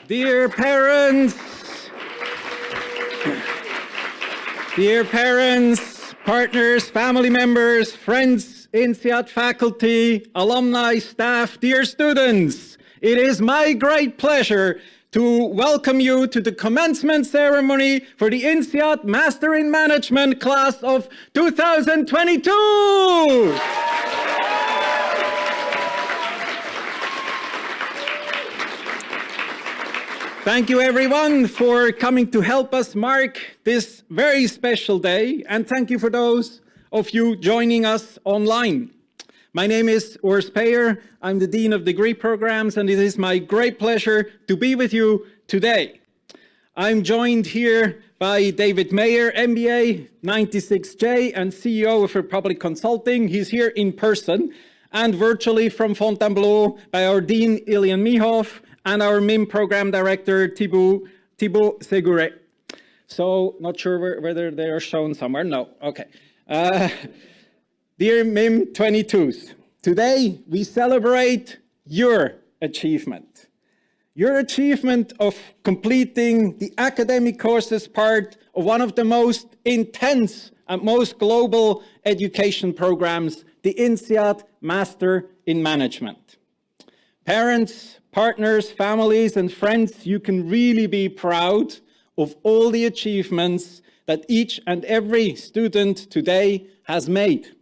Dear parents, partners, family members, friends, INSEAD faculty, alumni, staff, dear students, it is my great pleasure to welcome you to the commencement ceremony for the INSEAD Master in Management class of 2022. Thank you everyone for coming to help us mark this very special day, and thank you for those of you joining us online. My name is Peyer. I'm the Dean of Degree Programs, and it is my great pleasure to be with you today. I'm joined here by David Peyer, MBA 96J and CEO of Republic Consulting. He's here in person, and virtually from Fontainebleau by our Dean Ilian Mihoff and our MIM program director, Thibaut Ségouret. So, not sure whether they are shown somewhere. No, okay. Dear MIM'22s, today we celebrate your achievement. Your achievement of completing the academic courses part of one of the most intense and most global education programs, the INSEAD Master in Management. Parents, partners, families, and friends, you can really be proud of all the achievements that each and every student today has made.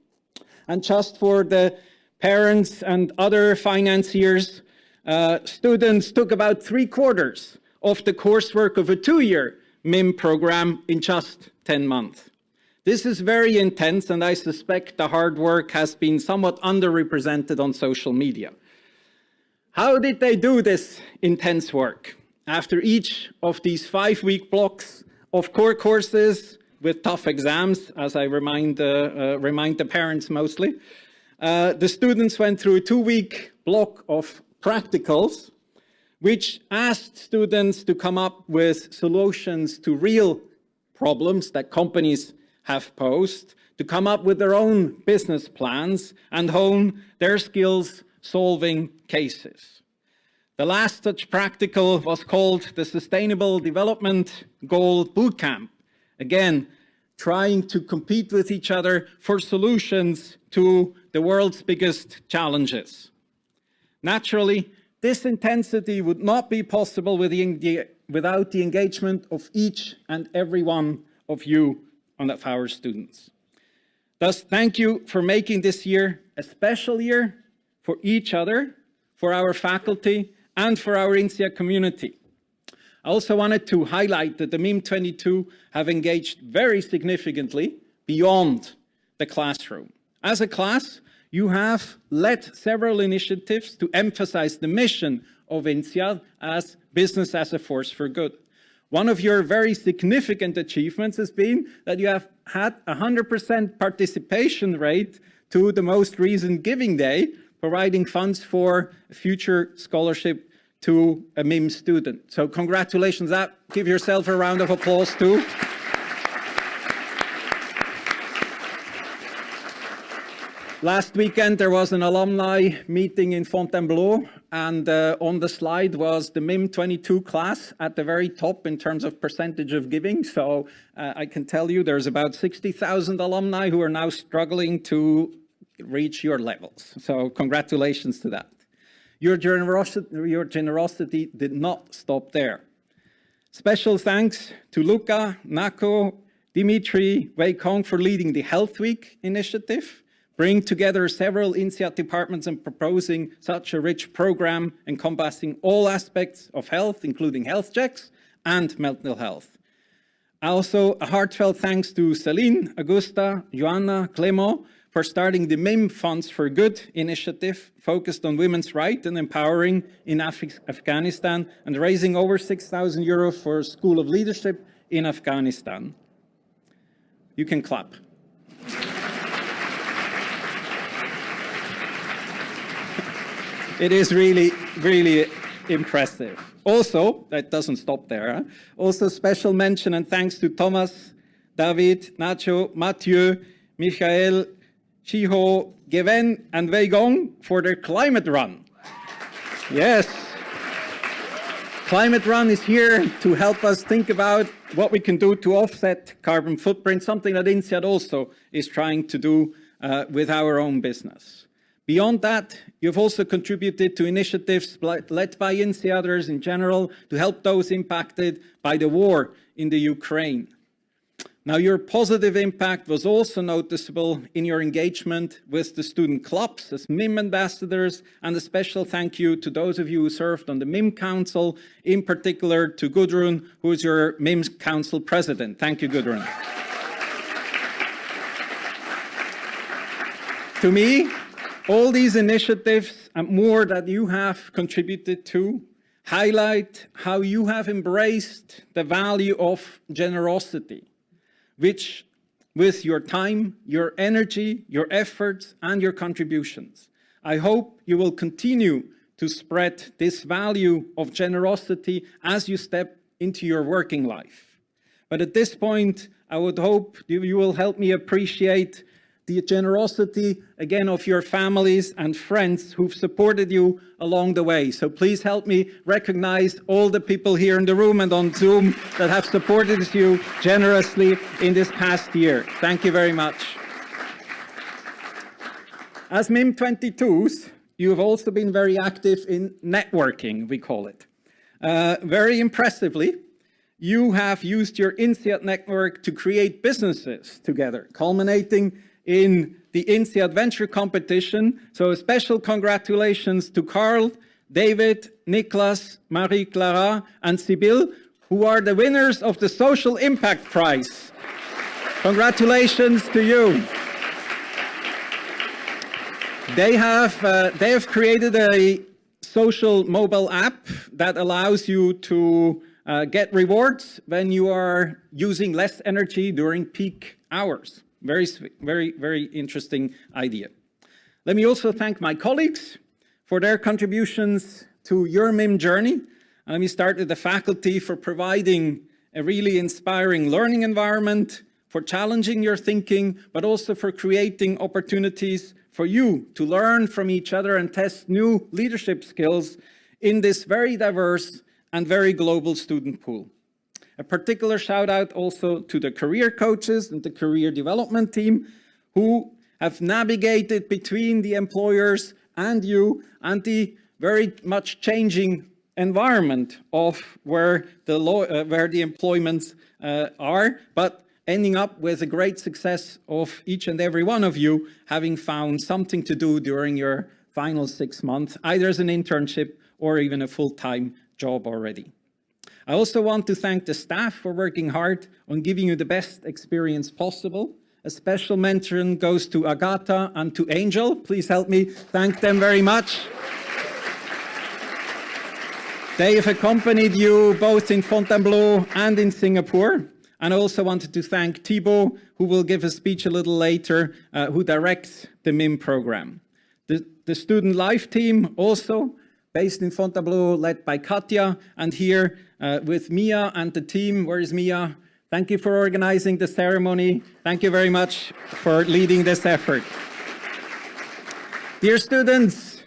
And just for the parents and other financiers, students took about 3/4 of the coursework of a 2-year MIM program in just 10 months. This is very intense, and I suspect the hard work has been somewhat underrepresented on social media. How did they do this intense work? After each of these 5-week blocks of core courses with tough exams, as I remind the parents mostly, the students went through a 2-week block of practicals, which asked students to come up with solutions to real problems that companies have posed, to come up with their own business plans and hone their skills solving cases. The last such practical was called the Sustainable Development Goal Bootcamp. Again, trying to compete with each other for solutions to the world's biggest challenges. Naturally, this intensity would not be possible without the engagement of each and every one of you, of our students. Thus, thank you for making this year a special year for each other, for our faculty, and for our INSEAD community. I also wanted to highlight that the MIM'22 have engaged very significantly beyond the classroom. As a class, you have led several initiatives to emphasize the mission of INSEAD as business as a force for good. One of your very significant achievements has been that you have had a 100% participation rate to the most recent Giving Day, providing funds for a future scholarship to a MIM student. So congratulations, give yourself a round of applause too. Last weekend there was an alumni meeting in Fontainebleau, and on the slide was the MIM'22 class at the very top in terms of percentage of giving. So I can tell you there's about 60,000 alumni who are now struggling to reach your levels. So congratulations to that. Your generosity did not stop there. Special thanks to Luca, Nako, Dimitri, Wei Kong for leading the Health Week initiative, bringing together several INSEAD departments and proposing such a rich program encompassing all aspects of health, including health checks and mental health. Also, a heartfelt thanks to Celine, Augusta, Joanna, Clément, for starting the MIM Funds for Good initiative focused on women's rights and empowering in Afghanistan, and raising over 6,000 euros for a School of Leadership in Afghanistan. You can clap. It is really, really impressive. Also, that doesn't stop there. Huh? Also, special mention and thanks to Thomas, David, Nacho, Mathieu, Michael, Chiho, Geven, and Wei Gong for their climate run. Yes. Climate Run is here to help us think about what we can do to offset carbon footprint, something that INSEAD also is trying to do with our own business. Beyond that, you've also contributed to initiatives led by INSEADers in general to help those impacted by the war in the Ukraine. Now, your positive impact was also noticeable in your engagement with the student clubs as MIM ambassadors, and a special thank you to those of you who served on the MIM Council, in particular to Gudrun, who is your MIM Council President. Thank you, Gudrun. To me, all these initiatives and more that you have contributed to highlight how you have embraced the value of generosity, which with your time, your energy, your efforts, and your contributions, I hope you will continue to spread this value of generosity as you step into your working life. But at this point, I would hope you will help me appreciate the generosity, again, of your families and friends who've supported you along the way. So please help me recognize all the people here in the room and on Zoom that have supported you generously in this past year. Thank you very much. As MIM'22s, you have also been very active in networking, we call it. Very impressively, you have used your INSEAD network to create businesses together, culminating in the INSEAD Venture Competition. So a special congratulations to Carl, David, Niklas, Marie-Clara, and Sibylle, who are the winners of the Social Impact Prize. Congratulations to you. They have created a social mobile app that allows you to get rewards when you are using less energy during peak hours. Very, very, very interesting idea. Let me also thank my colleagues for their contributions to your MIM journey. And let me start with the faculty for providing a really inspiring learning environment, for challenging your thinking, but also for creating opportunities for you to learn from each other and test new leadership skills in this very diverse and very global student pool. A particular shout out also to the career coaches and the career development team who have navigated between the employers and you and the very much changing environment of where the employments are, but ending up with a great success of each and every one of you having found something to do during your final 6 months, either as an internship or even a full-time job already. I also want to thank the staff for working hard on giving you the best experience possible. A special mention goes to Agatha and to Angel. Please help me thank them very much. They have accompanied you both in Fontainebleau and in Singapore. And I also wanted to thank Thibaut, who will give a speech a little later, who directs the MIM program. The student life team also, based in Fontainebleau, led by Katja, and here with Mia and the team. Where is Mia? Thank you for organizing the ceremony. Thank you very much for leading this effort. Dear students,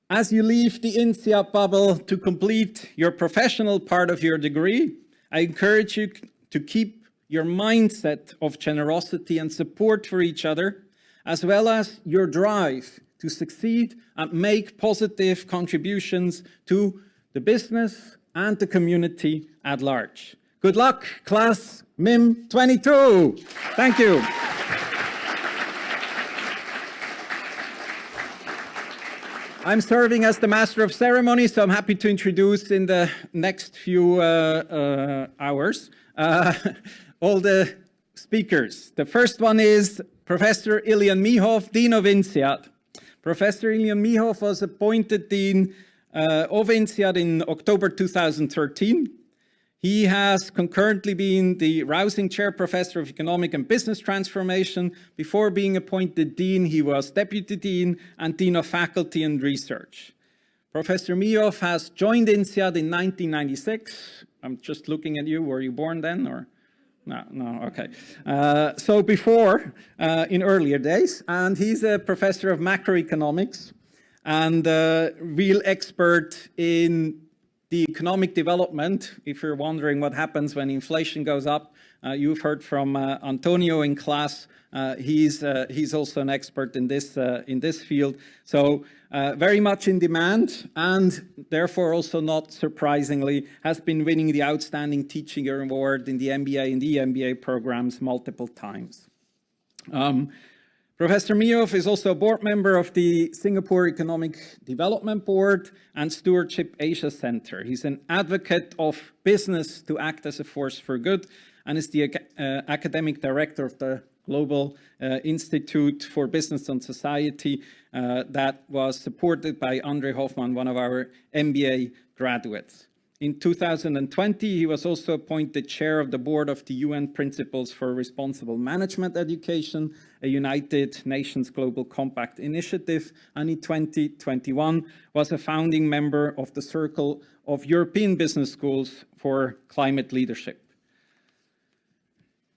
as you leave the INSEAD bubble to complete your professional part of your degree, I encourage you to keep your mindset of generosity and support for each other, as well as your drive to succeed and make positive contributions to the business and the community at large. Good luck, class MIM'22. Thank you. I'm serving as the Master of Ceremony, so I'm happy to introduce in the next few hours all the speakers. The first one is Professor Ilian Mihov, Dean of INSEAD. Professor Ilian Mihov was appointed Dean of INSEAD in October 2013. He has concurrently been the Rousing Chair Professor of Economic and Business Transformation. Before being appointed Dean, he was Deputy Dean and Dean of Faculty and Research. Professor Mihov has joined INSEAD in 1996. I'm just looking at you. Were you born then? Or No, okay. So before, in earlier days, and he's a professor of macroeconomics and a real expert in the economic development. If you're wondering what happens when inflation goes up, you've heard from Antonio in class. He's also an expert in this field. So very much in demand, and therefore also not surprisingly has been winning the Outstanding Teaching Award in the MBA and EMBA programs multiple times. Professor Mijhoff is also a board member of the Singapore Economic Development Board and Stewardship Asia Center. He's an advocate of business to act as a force for good and is the academic director of the Global Institute for Business and Society that was supported by Andre Hoffmann, one of our MBA graduates. In 2020, he was also appointed chair of the board of the UN Principles for Responsible Management Education, a United Nations Global Compact initiative, and in 2021 was a founding member of the Circle of European Business Schools for Climate Leadership.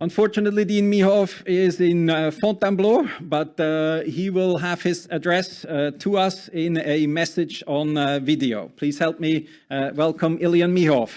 Unfortunately, Dean Mijhoff is in Fontainebleau, but he will have his address to us in a message on video. Please help me welcome Ilian Mijhoff.